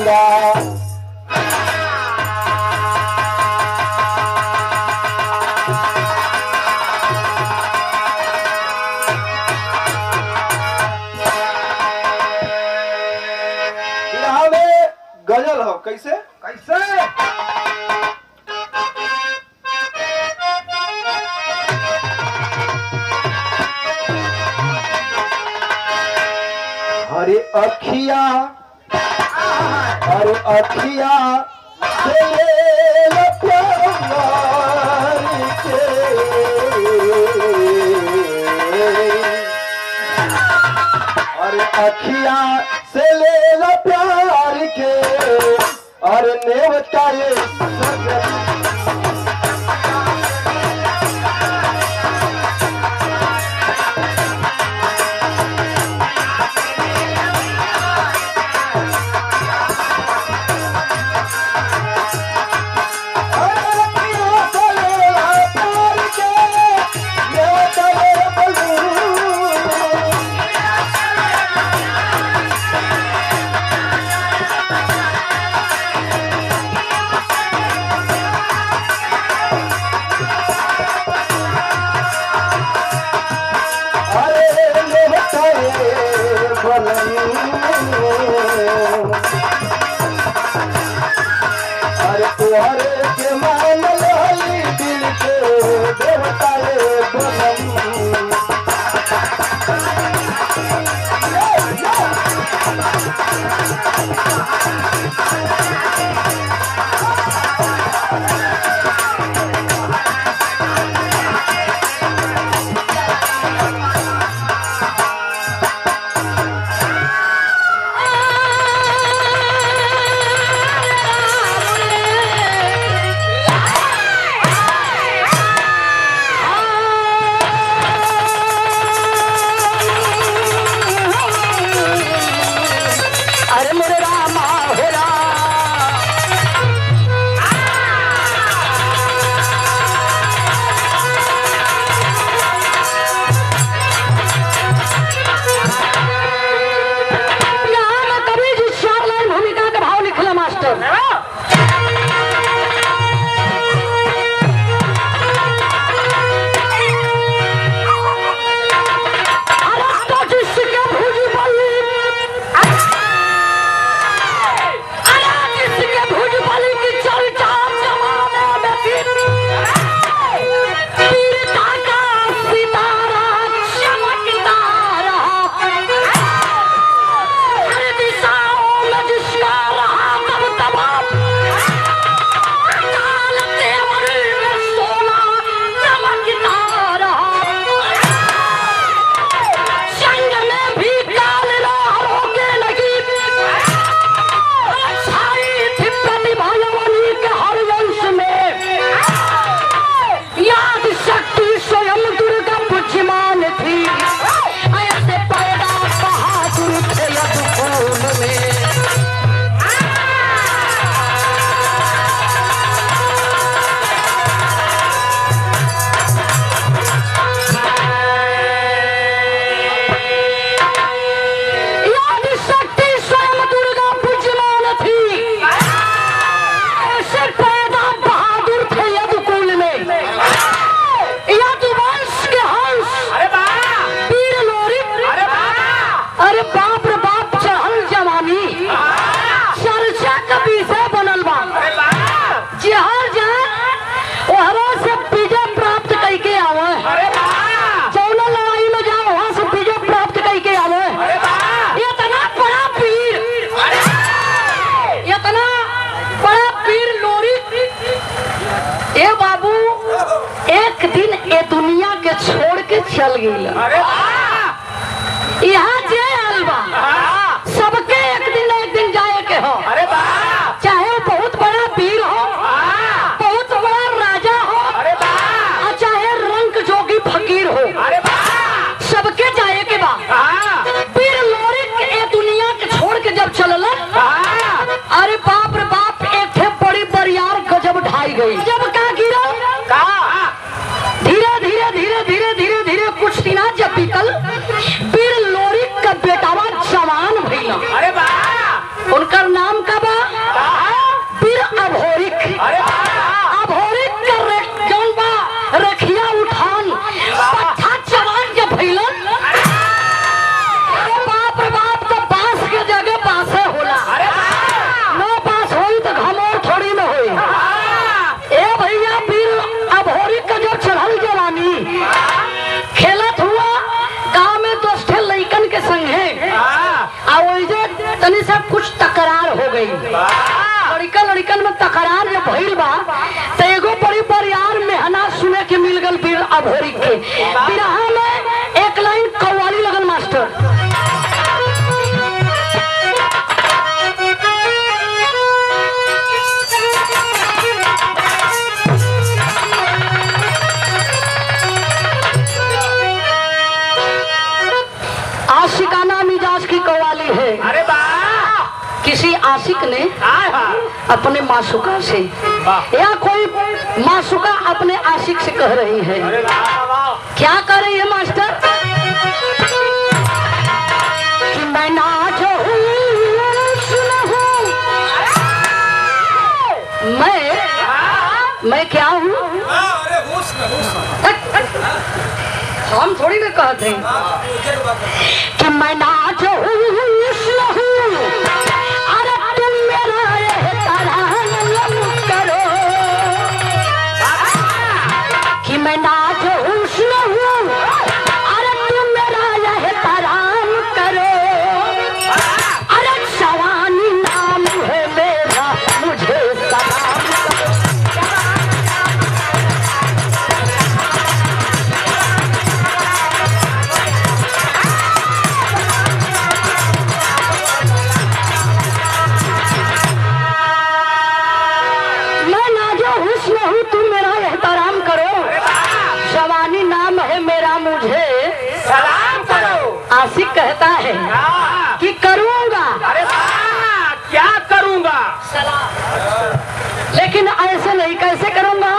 गंगा। यहाँ में गजल हो कैसे कैसे अरे अखिया अरे अखिया से ले प्यार के अरे अखिया से ले प्यार के अरे नेवता ये अरे तुहरे के मान लाई दिल के देवता ये बनम। छोड़ के चल गई यहाँ जे अलबा सबके एक दिन जाए के हो। अरे चाहे वो बहुत बड़ा वीर हो, बहुत बड़ा राजा हो, चाहे रंग जोगी फकीर हो, सबके जाए के बाद वीर लोरिक ये दुनिया के छोड़ के जब चलल, अरे बाप रे बाप एक बड़ी बरियार गजब ढाई गई। जब का गिरा धीरे धीरे धीरे धीरे धीरे धीरे कुछ दिन जब बीतल, वीर लोरिक का बेटावा जवान भइला। अरे उनका नाम का बा अरे अभोरी कर जौन बा रखिया उठान पत्थर जवान के भइलन। अरे बाप रे बाप, तो बांस के जगह बांसे होला। अरे नो बांस होई तो घमौर थोड़ी न होई। ए भैया बीर अभोरी का जो चढ़ल जवानी खेलत हुआ गांव में दोस्ते लइकन के संगे तनी से कुछ तकरार हो गई। लड़कन में तकरार जब भइल बा तो एगो बड़ी बरियार मेहना सुने के मिल गल बीर अभोरी के। बिरहा में एक लाइन कव्वाली लगल मास्टर। आशिकाना मिजाज की कव्वाली है। अरे किसी आशिक ने अपने मासूका से या कोई मासूका अपने आशिक से कह रही है। क्या कह रही है मास्टर? कि मैं नाच हूँ मैं क्या हूँ? हम थोड़ी ना कहते हैं कि मैं नाच हूँ कि मैं नाच हुस्न हूँ, अरे तुम मेरा यह तराम करो। अरे जवानी नाम है मेरा, मुझे सलाम मैं नाजो हुस्न हूँ, तुम मेरा एहतराम करो। जवानी नाम है मेरा, मुझे सलाम करो। आशिक कहता है कि करूंगा। अरे क्या करूंगा? सलाम। लेकिन ऐसे नहीं, कैसे करूंगा?